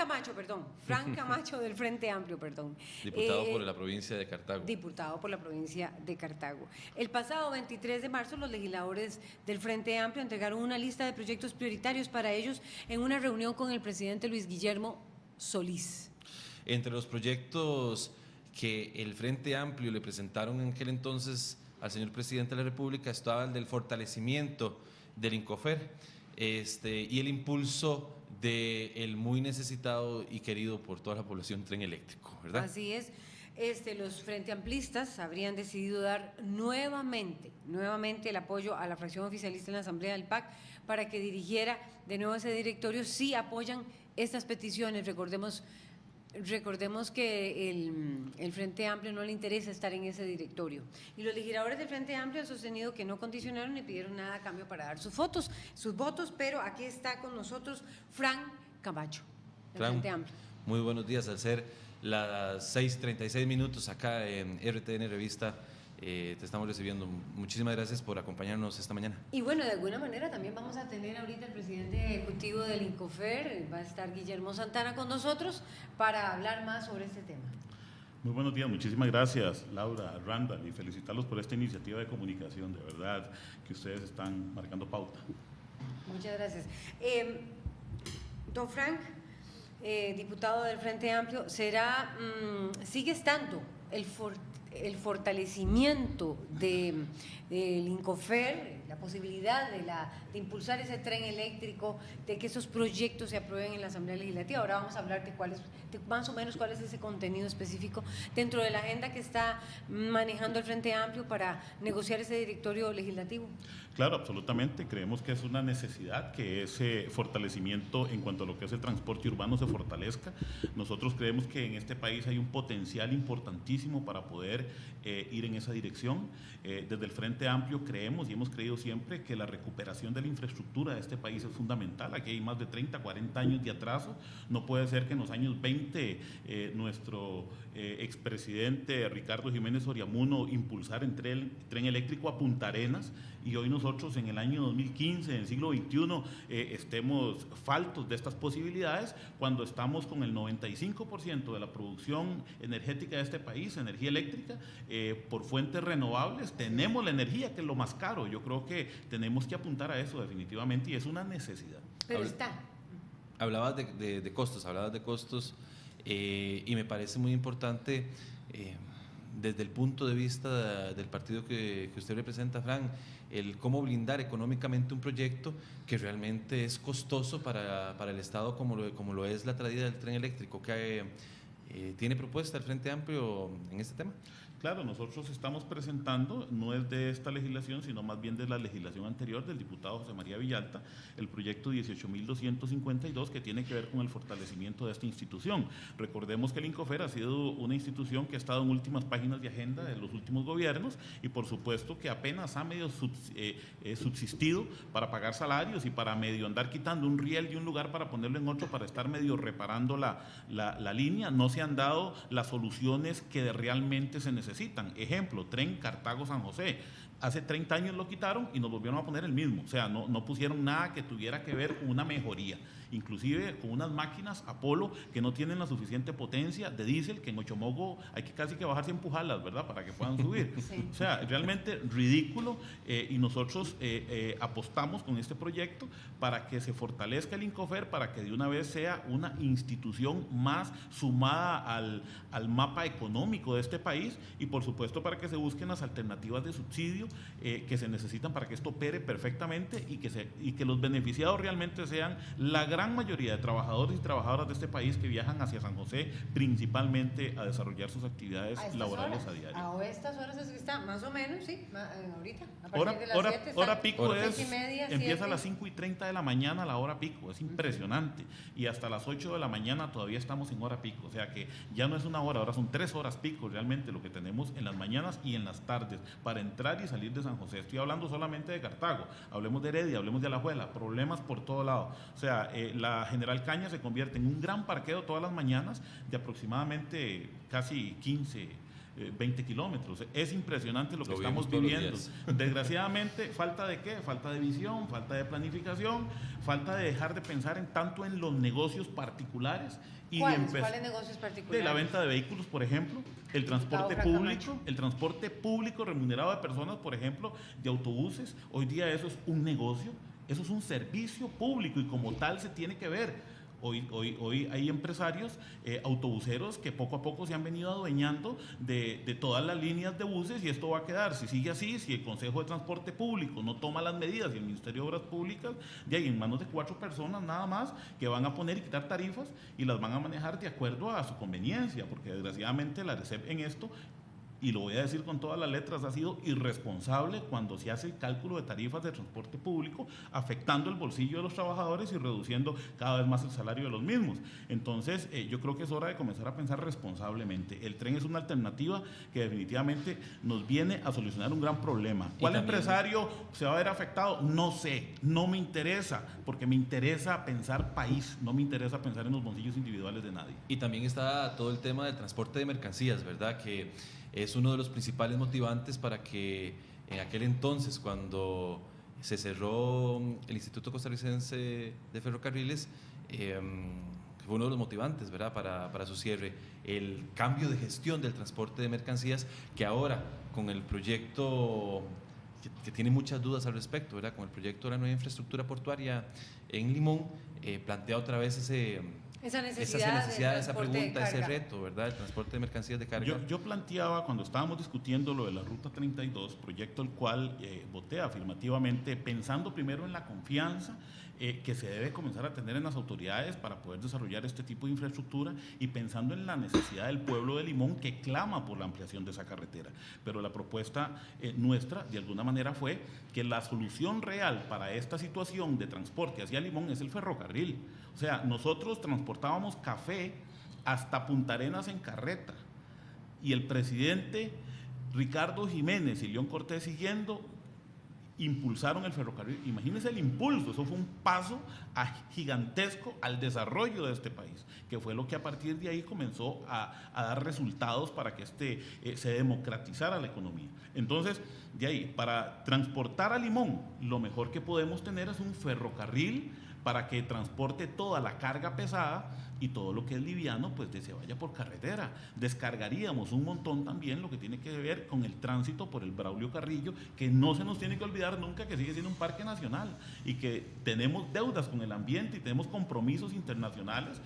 Camacho, perdón. Frank Camacho del Frente Amplio, perdón. Diputado por la provincia de Cartago. Diputado por la provincia de Cartago. El pasado 23 de marzo, los legisladores del Frente Amplio entregaron una lista de proyectos prioritarios para ellos en una reunión con el presidente Luis Guillermo Solís. Entre los proyectos que el Frente Amplio le presentaron en aquel entonces al señor presidente de la República estaba el del fortalecimiento del Incofer y el impulso del muy necesitado y querido por toda la población tren eléctrico, ¿verdad? Así es. Los Frente Amplistas habrían decidido dar nuevamente el apoyo a la fracción oficialista en la Asamblea del PAC para que dirigiera de nuevo ese directorio si apoyan estas peticiones. Recordemos que el Frente Amplio no le interesa estar en ese directorio. Y los legisladores del Frente Amplio han sostenido que no condicionaron ni pidieron nada a cambio para dar sus votos, pero aquí está con nosotros Frank Camacho, del Frente Amplio. Muy buenos días. Al ser las 6:36 acá en RTN Revista, te estamos recibiendo. Muchísimas gracias por acompañarnos esta mañana. Y bueno, de alguna manera también vamos a tener ahorita el presidente ejecutivo del Incofer, va a estar Guillermo Santana con nosotros para hablar más sobre este tema. Muy buenos días, muchísimas gracias Laura, Randall, y felicitarlos por esta iniciativa de comunicación, de verdad que ustedes están marcando pauta. Muchas gracias. Don Frank, diputado del Frente Amplio, sigue estando el fortalecimiento del Incofer, la posibilidad de impulsar ese tren eléctrico, de que esos proyectos se aprueben en la Asamblea Legislativa. Ahora vamos a hablar de más o menos cuál es ese contenido específico dentro de la agenda que está manejando el Frente Amplio para negociar ese directorio legislativo. Claro, absolutamente. Creemos que es una necesidad que ese fortalecimiento en cuanto a lo que es el transporte urbano se fortalezca. Nosotros creemos que en este país hay un potencial importantísimo para poder ir en esa dirección. Desde el Frente Amplio creemos y hemos creído siempre que la recuperación de la infraestructura de este país es fundamental. Aquí hay más de 30, 40 años de atraso. No puede ser que en los años 20 nuestro expresidente Ricardo Jiménez Oriamuno impulsara el tren eléctrico a Punta Arenas y hoy nosotros en el año 2015, en el siglo XXI, estemos faltos de estas posibilidades cuando estamos con el 95% de la producción energética de este país, energía eléctrica, por fuentes renovables. Tenemos la energía, que es lo más caro. Yo creo que tenemos que apuntar a eso definitivamente y es una necesidad. Pero está. Hablabas de costos, y me parece muy importante desde el punto de vista del partido que usted representa, Frank, el cómo blindar económicamente un proyecto que realmente es costoso para el Estado, como lo es la traída del tren eléctrico. ¿Qué tiene propuesta el Frente Amplio en este tema? Claro, nosotros estamos presentando, no es de esta legislación, sino más bien de la legislación anterior del diputado José María Villalta, el proyecto 18.252 que tiene que ver con el fortalecimiento de esta institución. Recordemos que el Incofer ha sido una institución que ha estado en últimas páginas de agenda de los últimos gobiernos y por supuesto que apenas ha medio subsistido para pagar salarios y para medio andar quitando un riel de un lugar para ponerlo en otro, para estar medio reparando la línea. No se han dado las soluciones que realmente se necesitan. Ejemplo, tren Cartago-San José. Hace 30 años lo quitaron y nos volvieron a poner el mismo. O sea, no pusieron nada que tuviera que ver con una mejoría. Inclusive con unas máquinas Apolo que no tienen la suficiente potencia de diésel, que en Ochomogo hay que casi que bajarse a empujarlas, ¿verdad? Para que puedan subir. Sí. O sea, realmente ridículo, y nosotros apostamos con este proyecto para que se fortalezca el Incofer, para que de una vez sea una institución más sumada al mapa económico de este país y por supuesto para que se busquen las alternativas de subsidio que se necesitan para que esto opere perfectamente y que los beneficiados realmente sean la gran mayoría de trabajadores y trabajadoras de este país que viajan hacia San José principalmente a desarrollar sus actividades laborales a diario. A estas horas es que está, más o menos, sí, ahorita. A partir de las 7 hora pico empieza 7. a las 5:30 de la mañana la hora pico, es impresionante. Y hasta las 8 de la mañana todavía estamos en hora pico, o sea que ya no es una hora, ahora son 3 horas pico realmente lo que tenemos en las mañanas y en las tardes para entrar y salir de San José. Estoy hablando solamente de Cartago, hablemos de Heredia, hablemos de Alajuela, problemas por todo lado. O sea, la General Cañas se convierte en un gran parqueo todas las mañanas de aproximadamente casi 15 20 kilómetros. Es impresionante lo que estamos todos los viviendo. días. Desgraciadamente, falta de ¿qué? Falta de visión, falta de planificación, falta de dejar de pensar tanto en los negocios particulares. Y ¿Cuáles negocios particulares? De la venta de vehículos, por ejemplo, el transporte público remunerado de personas, por ejemplo, de autobuses. Hoy día eso es un negocio, eso es un servicio público y como tal se tiene que ver. Hoy hay empresarios autobuseros que poco a poco se han venido adueñando de todas las líneas de buses y esto va a quedar, si sigue así, si el Consejo de Transporte Público no toma las medidas y el Ministerio de Obras Públicas, de ahí en manos de 4 personas nada más que van a poner y quitar tarifas y las van a manejar de acuerdo a su conveniencia, porque desgraciadamente la ARECEP en esto, y lo voy a decir con todas las letras, ha sido irresponsable cuando se hace el cálculo de tarifas de transporte público, afectando el bolsillo de los trabajadores y reduciendo cada vez más el salario de los mismos. Entonces, yo creo que es hora de comenzar a pensar responsablemente. El tren es una alternativa que definitivamente nos viene a solucionar un gran problema. ¿Cuál empresario se va a ver afectado? No sé, no me interesa, porque me interesa pensar país, no me interesa pensar en los bolsillos individuales de nadie. Y también está todo el tema del transporte de mercancías, ¿verdad? Que es uno de los principales motivantes para que en aquel entonces, cuando se cerró el Instituto Costarricense de Ferrocarriles, fue uno de los motivantes, ¿verdad?, para su cierre, el cambio de gestión del transporte de mercancías, que ahora con el proyecto que tiene muchas dudas al respecto, ¿verdad?, con el proyecto de la nueva infraestructura portuaria en Limón, plantea otra vez esa necesidad, esa pregunta, ese reto, ¿verdad? El transporte de mercancías de carga. Yo planteaba cuando estábamos discutiendo lo de la Ruta 32, proyecto el cual voté afirmativamente, pensando primero en la confianza que se debe comenzar a tener en las autoridades para poder desarrollar este tipo de infraestructura y pensando en la necesidad del pueblo de Limón que clama por la ampliación de esa carretera. Pero la propuesta nuestra, de alguna manera, fue que la solución real para esta situación de transporte hacia Limón es el ferrocarril. O sea, nosotros transportábamos café hasta Punta Arenas en carreta y el presidente Ricardo Jiménez y León Cortés siguiendo impulsaron el ferrocarril. Imagínense el impulso, eso fue un paso gigantesco al desarrollo de este país, que fue lo que a partir de ahí comenzó a dar resultados para que se democratizara la economía. Entonces, de ahí, para transportar a Limón, lo mejor que podemos tener es un ferrocarril para que transporte toda la carga pesada y todo lo que es liviano, pues se vaya por carretera. Descargaríamos un montón también lo que tiene que ver con el tránsito por el Braulio Carrillo, que no se nos tiene que olvidar nunca que sigue siendo un parque nacional y que tenemos deudas con el ambiente y tenemos compromisos internacionales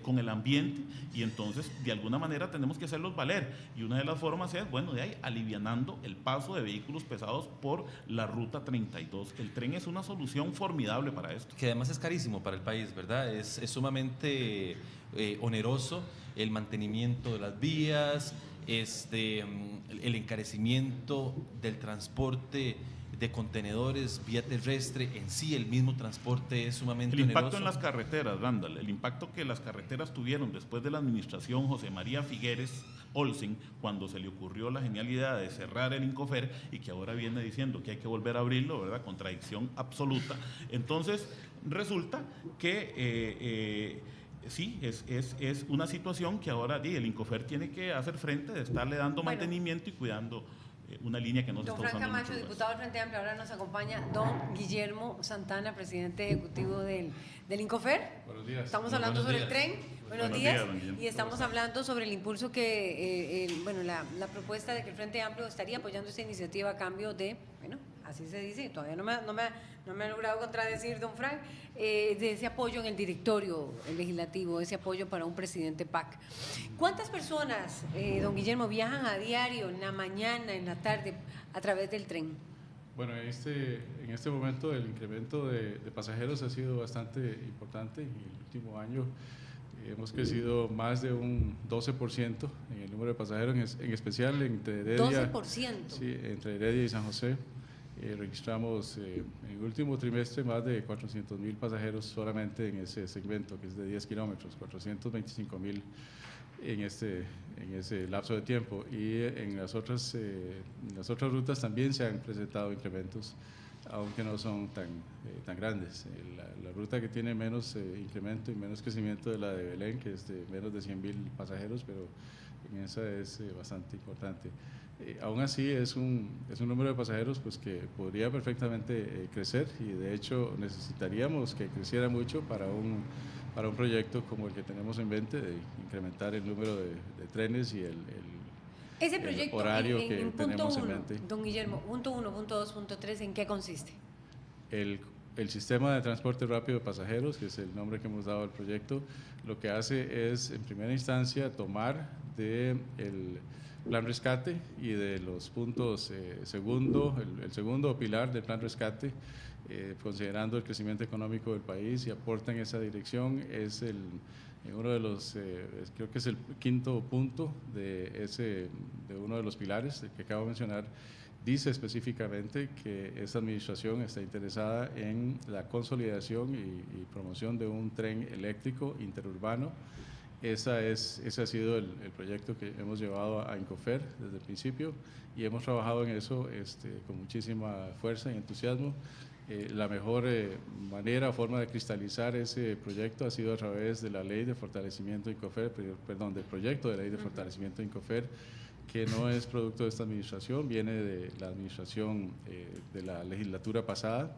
con el ambiente y entonces de alguna manera tenemos que hacerlos valer. Y una de las formas es, bueno, de ahí alivianando el paso de vehículos pesados por la Ruta 32. El tren es una solución formidable para esto. Que además es carísimo para el país, ¿verdad? Es sumamente oneroso el mantenimiento de las vías, el encarecimiento del transporte de contenedores vía terrestre, en sí el mismo transporte es sumamente oneroso. El impacto en las carreteras, Randall, el impacto que las carreteras tuvieron después de la administración José María Figueres Olsen, cuando se le ocurrió la genial idea de cerrar el Incofer y que ahora viene diciendo que hay que volver a abrirlo, ¿verdad? Contradicción absoluta. Entonces, resulta que sí, es una situación que ahora el Incofer tiene que hacer frente de estarle dando mantenimiento y cuidando una línea que no se está usando. Don Frank Camacho, diputado del Frente Amplio, ahora nos acompaña don Guillermo Santana, presidente ejecutivo del Incofer. Buenos días. Estamos hablando sobre el tren. Buenos días. Y estamos hablando sobre el impulso que, la propuesta de que el Frente Amplio estaría apoyando esta iniciativa a cambio de, así se dice, todavía no me ha logrado contradecir don Frank, de ese apoyo en el directorio legislativo, ese apoyo para un presidente PAC. ¿Cuántas personas, don Guillermo, viajan a diario, en la mañana, en la tarde, a través del tren? Bueno, en este momento el incremento de pasajeros ha sido bastante importante. En el último año hemos crecido más de un 12% en el número de pasajeros, en especial entre Heredia, 12%. Sí, entre Heredia y San José. Registramos en el último trimestre más de 400,000 pasajeros solamente en ese segmento, que es de 10 kilómetros, 425,000 en ese lapso de tiempo. Y en las otras rutas también se han presentado incrementos aunque no son tan grandes. La ruta que tiene menos incremento y menos crecimiento es la de Belén, que es de menos de 100.000 pasajeros, pero en esa es bastante importante. Aún así es un número de pasajeros pues, que podría perfectamente crecer, y de hecho necesitaríamos que creciera mucho para un proyecto como el que tenemos en mente, de incrementar el número de trenes y ese el proyecto horario que en punto tenemos en 1, mente. don Guillermo, punto 1, punto 2, punto 3, ¿en qué consiste? El sistema de transporte rápido de pasajeros, que es el nombre que hemos dado al proyecto, lo que hace es, en primera instancia, tomar del plan rescate y de los puntos el segundo pilar del plan rescate, considerando el crecimiento económico del país, y aporta en esa dirección. Es uno de los, creo que es el quinto punto de uno de los pilares que acabo de mencionar. Dice específicamente que esta administración está interesada en la consolidación y promoción de un tren eléctrico interurbano. Ese ha sido el proyecto que hemos llevado a Incofer desde el principio, y hemos trabajado en eso con muchísima fuerza y entusiasmo. La mejor manera o forma de cristalizar ese proyecto ha sido a través de la ley de fortalecimiento de Incofer, del proyecto de ley de fortalecimiento de Incofer, que no es producto de esta administración, viene de la administración de la legislatura pasada,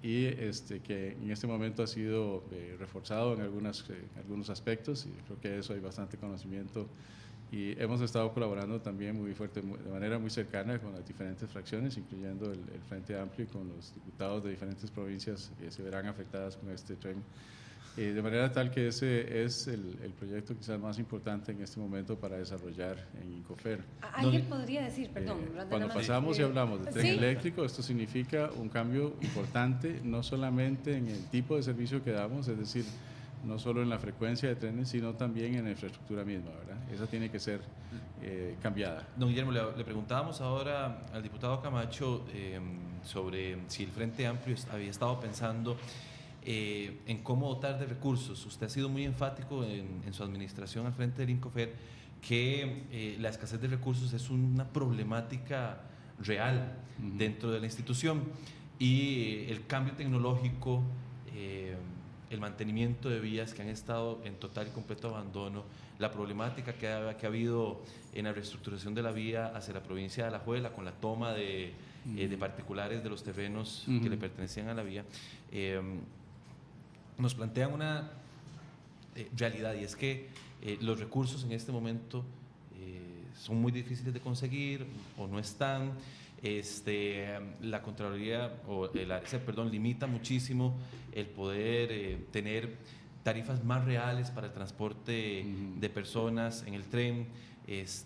y que en este momento ha sido reforzado en algunos aspectos, y creo que de eso hay bastante conocimiento, y hemos estado colaborando también muy fuerte, de manera muy cercana, con las diferentes fracciones, incluyendo el Frente Amplio, y con los diputados de diferentes provincias que se verán afectadas con este tren. De manera tal que ese es el proyecto quizás más importante en este momento para desarrollar en Incofer. ¿Alguien podría decir, perdón? Cuando pasamos y hablamos de tren eléctrico, esto significa un cambio importante, no solamente en el tipo de servicio que damos, es decir, no solo en la frecuencia de trenes, sino también en la infraestructura misma, ¿verdad? Esa tiene que ser cambiada. Don Guillermo, le preguntábamos ahora al diputado Camacho sobre si el Frente Amplio había estado pensando en cómo dotar de recursos. Usted ha sido muy enfático en su administración al frente del Incofer, que la escasez de recursos es una problemática real dentro de la institución, y el cambio tecnológico, el mantenimiento de vías que han estado en total y completo abandono, la problemática que ha habido en la reestructuración de la vía hacia la provincia de Alajuela, con la toma de particulares de los terrenos que le pertenecían a la vía, nos plantean una realidad, y es que los recursos en este momento son muy difíciles de conseguir o no están. La Contraloría limita muchísimo el poder tener tarifas más reales para el transporte de personas en el tren,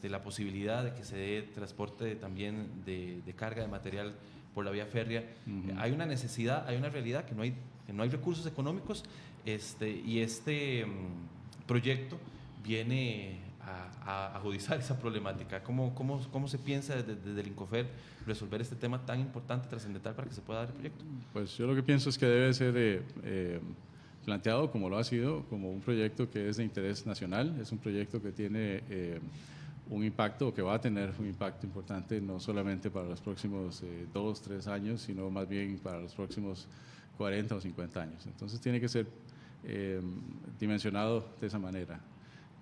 la posibilidad de que se dé transporte también de carga de material por la vía férrea. Hay una necesidad, hay una realidad que no hay recursos económicos, y este proyecto viene a agudizar esa problemática. ¿Cómo se piensa desde el Incofer resolver este tema tan importante, trascendental, para que se pueda dar el proyecto? Pues yo lo que pienso es que debe ser planteado, como lo ha sido, como un proyecto que es de interés nacional. Es un proyecto que tiene un impacto, o que va a tener un impacto importante, no solamente para los próximos 2, 3 años, sino más bien para los próximos 40 o 50 años. Entonces tiene que ser dimensionado de esa manera.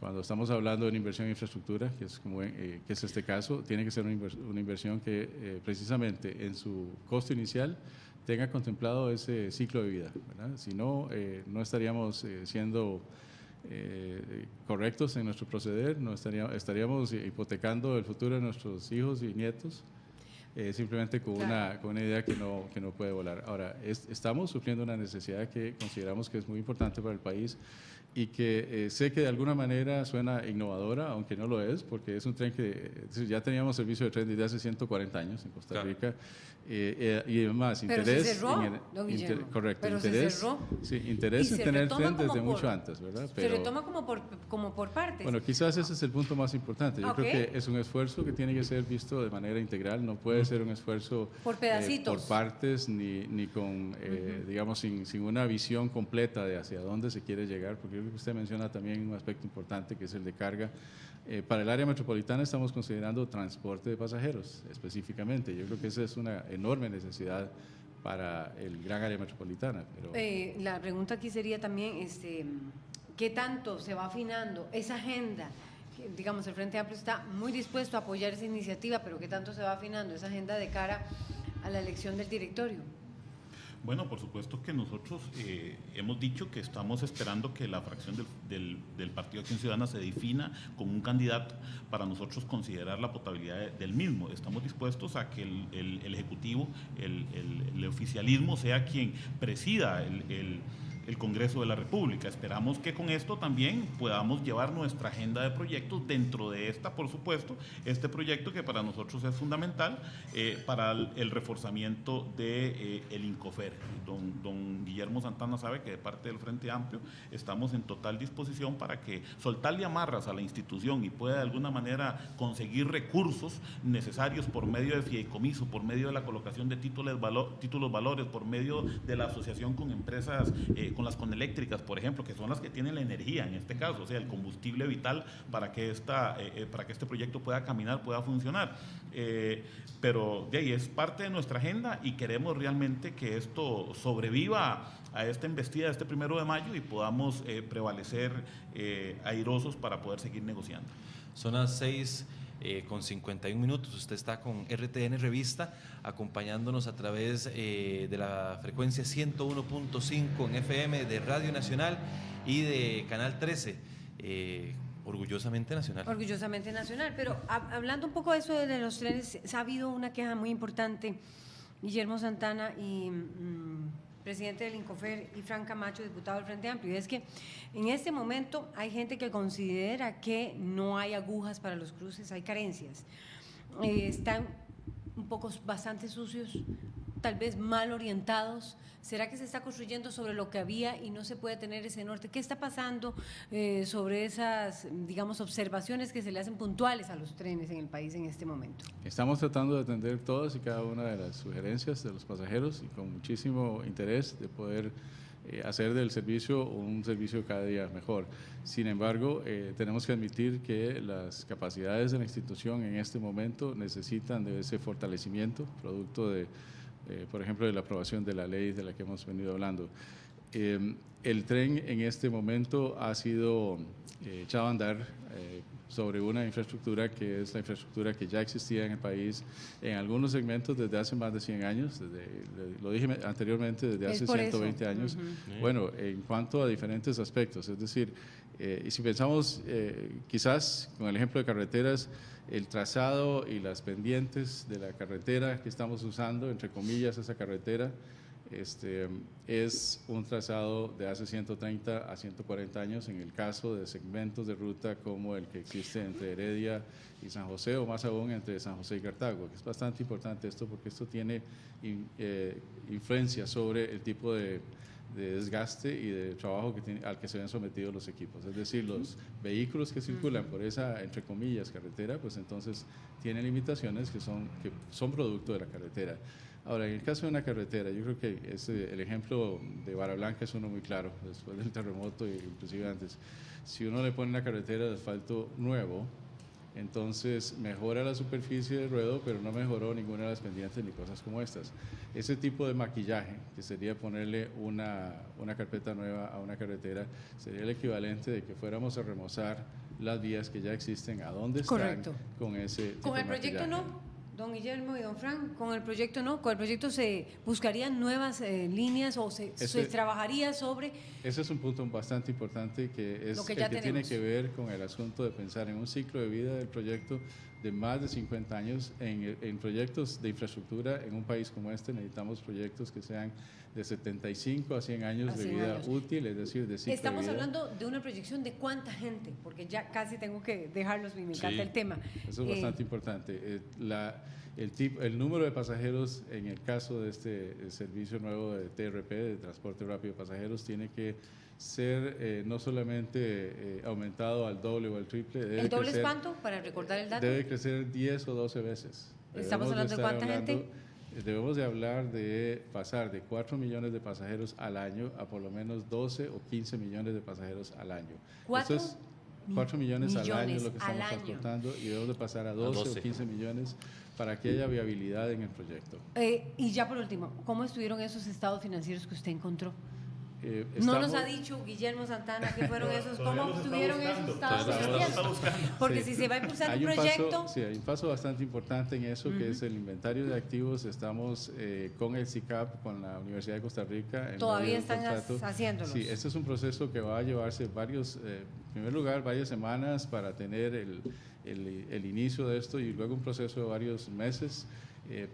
Cuando estamos hablando de una inversión en infraestructura, que es este caso, tiene que ser una inversión que precisamente en su costo inicial tenga contemplado ese ciclo de vida, ¿verdad? Si no, no estaríamos siendo correctos en nuestro proceder, no estaríamos hipotecando el futuro de nuestros hijos y nietos, simplemente con una idea que no puede volar. Ahora, estamos sufriendo una necesidad que consideramos que es muy importante para el país, y que sé que de alguna manera suena innovadora, aunque no lo es, porque es un tren que ya teníamos servicio de tren desde hace 140 años en Costa Rica, y además interés. Pero se cerró, don Guillermo. Correcto, pero interés. Se cerró. Sí, interés en tener tren desde mucho antes, ¿verdad? Se retoma como por partes. Bueno, quizás ese es el punto más importante. Yo creo que es un esfuerzo que tiene que ser visto de manera integral, no puede ser un esfuerzo por pedacitos, por partes, ni con, digamos, sin una visión completa de hacia dónde se quiere llegar, porque yo creo que usted menciona también un aspecto importante, que es el de carga. Para el área metropolitana estamos considerando transporte de pasajeros específicamente. Yo creo que esa es una enorme necesidad para el gran área metropolitana. Pero la pregunta aquí sería también, ¿qué tanto se va afinando esa agenda? Digamos, el Frente Amplio está muy dispuesto a apoyar esa iniciativa, pero ¿qué tanto se va afinando esa agenda de cara a la elección del directorio? Bueno, por supuesto que nosotros hemos dicho que estamos esperando que la fracción del Partido Acción Ciudadana se defina como un candidato para nosotros considerar la potabilidad del mismo. Estamos dispuestos a que el Ejecutivo, el oficialismo sea quien presida el Congreso de la República. Esperamos que con esto también podamos llevar nuestra agenda de proyectos dentro de esta, por supuesto, este proyecto que para nosotros es fundamental para el reforzamiento del INCOFER. Don Guillermo Santana sabe que de parte del Frente Amplio estamos en total disposición para que soltarle amarras a la institución y pueda de alguna manera conseguir recursos necesarios por medio de fideicomiso, por medio de la colocación de títulos valores, por medio de la asociación con empresas con las coneléctricas, por ejemplo, que son las que tienen la energía en este caso, o sea, el combustible vital para que este proyecto pueda caminar, pueda funcionar. Pero de ahí es parte de nuestra agenda y queremos realmente que esto sobreviva a esta embestida de este 1 de mayo y podamos prevalecer airosos para poder seguir negociando. Son las 6 con 51 minutos. Usted está con RTN Revista, acompañándonos a través de la frecuencia 101.5 en FM de Radio Nacional y de Canal 13, orgullosamente nacional. Orgullosamente nacional, pero hablando un poco de eso de los trenes, ha habido una queja muy importante, Guillermo Santana y presidente del INCOFER, y Frank Camacho, diputado del Frente Amplio, y es que en este momento hay gente que considera que no hay agujas para los cruces, hay carencias, están un poco bastante sucios, tal vez mal orientados. ¿Será que se está construyendo sobre lo que había y no se puede tener ese norte? ¿Qué está pasando sobre esas, digamos, observaciones que se le hacen puntuales a los trenes en el país en este momento? estamos tratando de atender todas y cada una de las sugerencias de los pasajeros y con muchísimo interés de poder hacer del servicio un servicio cada día mejor. Sin embargo, tenemos que admitir que las capacidades de la institución en este momento necesitan de ese fortalecimiento, producto de por ejemplo, de la aprobación de la ley de la que hemos venido hablando. El tren en este momento ha sido echado a andar sobre una infraestructura que es la infraestructura que ya existía en el país en algunos segmentos desde hace más de 100 años, lo dije anteriormente, desde hace 120 años. Bueno, en cuanto a diferentes aspectos, es decir, y si pensamos quizás con el ejemplo de carreteras, el trazado y las pendientes de la carretera que estamos usando, entre comillas, esa carretera, es un trazado de hace 130 a 140 años en el caso de segmentos de ruta como el que existe entre Heredia y San José, o más aún entre San José y Cartago, que es bastante importante esto porque esto tiene influencia sobre el tipo de desgaste y de trabajo al que se ven sometidos los equipos. Es decir, los vehículos que circulan por esa, entre comillas, carretera, pues entonces tienen limitaciones que son producto de la carretera. Ahora, en el caso de una carretera, yo creo que el ejemplo de Barra Blanca es uno muy claro, después del terremoto e inclusive antes. Si uno le pone una carretera de asfalto nuevo, entonces mejora la superficie del ruedo, pero no mejoró ninguna de las pendientes ni cosas como estas. Ese tipo de maquillaje, que sería ponerle una carpeta nueva a una carretera, sería el equivalente de que fuéramos a remozar las vías que ya existen, a dónde están. Correcto. Con ese tipo con el de proyecto maquillaje. no. Don Guillermo y don Frank, con el proyecto no, con el proyecto se buscarían nuevas líneas o se trabajaría sobre… Ese es un punto bastante importante que es lo que el ya que tenemos. tiene que ver con el asunto de pensar en un ciclo de vida del proyecto de más de 50 años. En proyectos de infraestructura en un país como este necesitamos proyectos que sean de 75 a 100 años de vida útil, es decir, de ciclo Estamos de vida. hablando de una proyección de cuánta gente, porque ya casi tengo que dejarlos y me encanta el tema. Eso es bastante importante. El número de pasajeros en el caso de este servicio nuevo de TRP, de transporte rápido de pasajeros, tiene que ser no solamente aumentado al doble o al triple. ¿El doble es cuánto? Para recordar el dato. Debe crecer 10 o 12 veces. ¿Estamos hablando de cuánta gente? Debemos de hablar de pasar de 4 millones de pasajeros al año a por lo menos 12 o 15 millones de pasajeros al año. ¿4? 4 millones al año es lo que al estamos año. transportando y debemos de pasar a 12 o 15 millones para que haya viabilidad en el proyecto. Y ya por último, ¿cómo estuvieron esos estados financieros que usted encontró? Estamos, No nos ha dicho Guillermo Santana qué fueron esos, Todavía cómo los está obtuvieron buscando. esos estados Todavía los está financieros. buscando. Porque Sí. si se va a impulsar un hay un proyecto, paso, sí, hay un paso bastante importante en eso, que es el inventario de activos. Estamos con el CICAP, con la Universidad de Costa Rica. En todavía medio del están contrato. haciéndolos. Sí, este es un proceso que va a llevarse varios, en primer lugar, varias semanas para tener el inicio de esto y luego un proceso de varios meses.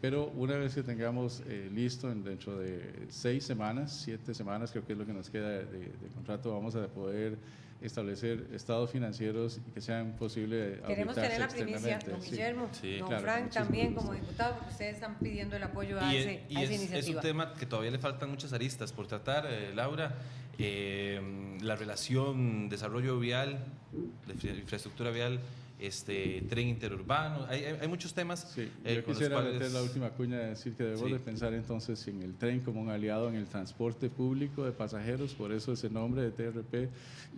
Pero una vez que tengamos listo dentro de 6 semanas, 7 semanas, creo que es lo que nos queda de contrato, vamos a poder establecer estados financieros y que sean posibles Queremos tener la primicia, externamente. don Sí. Guillermo, Sí, don claro, Frank muchísimo también gusto. como diputado, porque ustedes están pidiendo el apoyo a, esa es iniciativa. un tema que todavía le faltan muchas aristas por tratar, Laura. La relación desarrollo vial, de infraestructura vial, tren interurbano, hay muchos temas. Sí, con yo los quisiera cuales- meter la última cuña de decir que debemos Sí. de pensar entonces en el tren como un aliado en el transporte público de pasajeros, por eso ese nombre de TRP,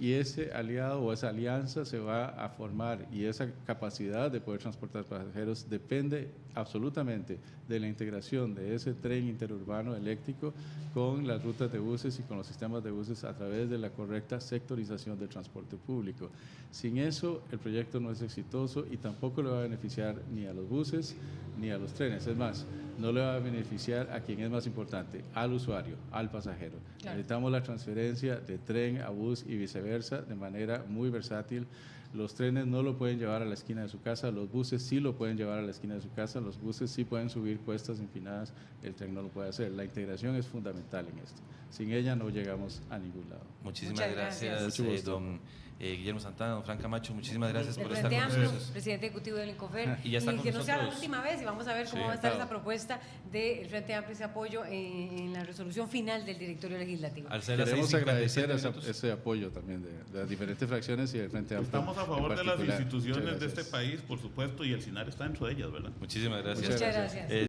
y ese aliado o esa alianza se va a formar y esa capacidad de poder transportar pasajeros depende absolutamente de la integración de ese tren interurbano eléctrico con las rutas de buses y con los sistemas de buses a través de la correcta sectorización del transporte público. Sin eso, el proyecto no es exitoso y tampoco le va a beneficiar ni a los buses ni a los trenes. Es más, no le va a beneficiar a quien es más importante, al usuario, al pasajero. Claro. Necesitamos la transferencia de tren a bus y viceversa de manera muy versátil. Los trenes no lo pueden llevar a la esquina de su casa, los buses sí lo pueden llevar a la esquina de su casa, los buses sí pueden subir cuestas empinadas, el tren no lo puede hacer. La integración es fundamental en esto. Sin ella no llegamos a ningún lado. Muchísimas Muchas gracias. gracias, Mucho gusto. don Guillermo Santana, don Frank Camacho, muchísimas gracias Del por estar Frente con Amplio, nosotros. presidente ejecutivo del Incofer, Y ya está con que no sea la nosotros. última vez y vamos a ver cómo Sí, va a estar claro. esa propuesta del Frente Amplio, ese apoyo en la resolución final del directorio legislativo. Al ser las Queremos 6:57 agradecer minutos. ese apoyo también de las diferentes fracciones y del Frente Amplio. Estamos a en favor de las particular. instituciones Muchas de este gracias. país, por supuesto, y el SINAR está dentro de ellas, ¿verdad? Muchísimas gracias. Muchas Muchas gracias.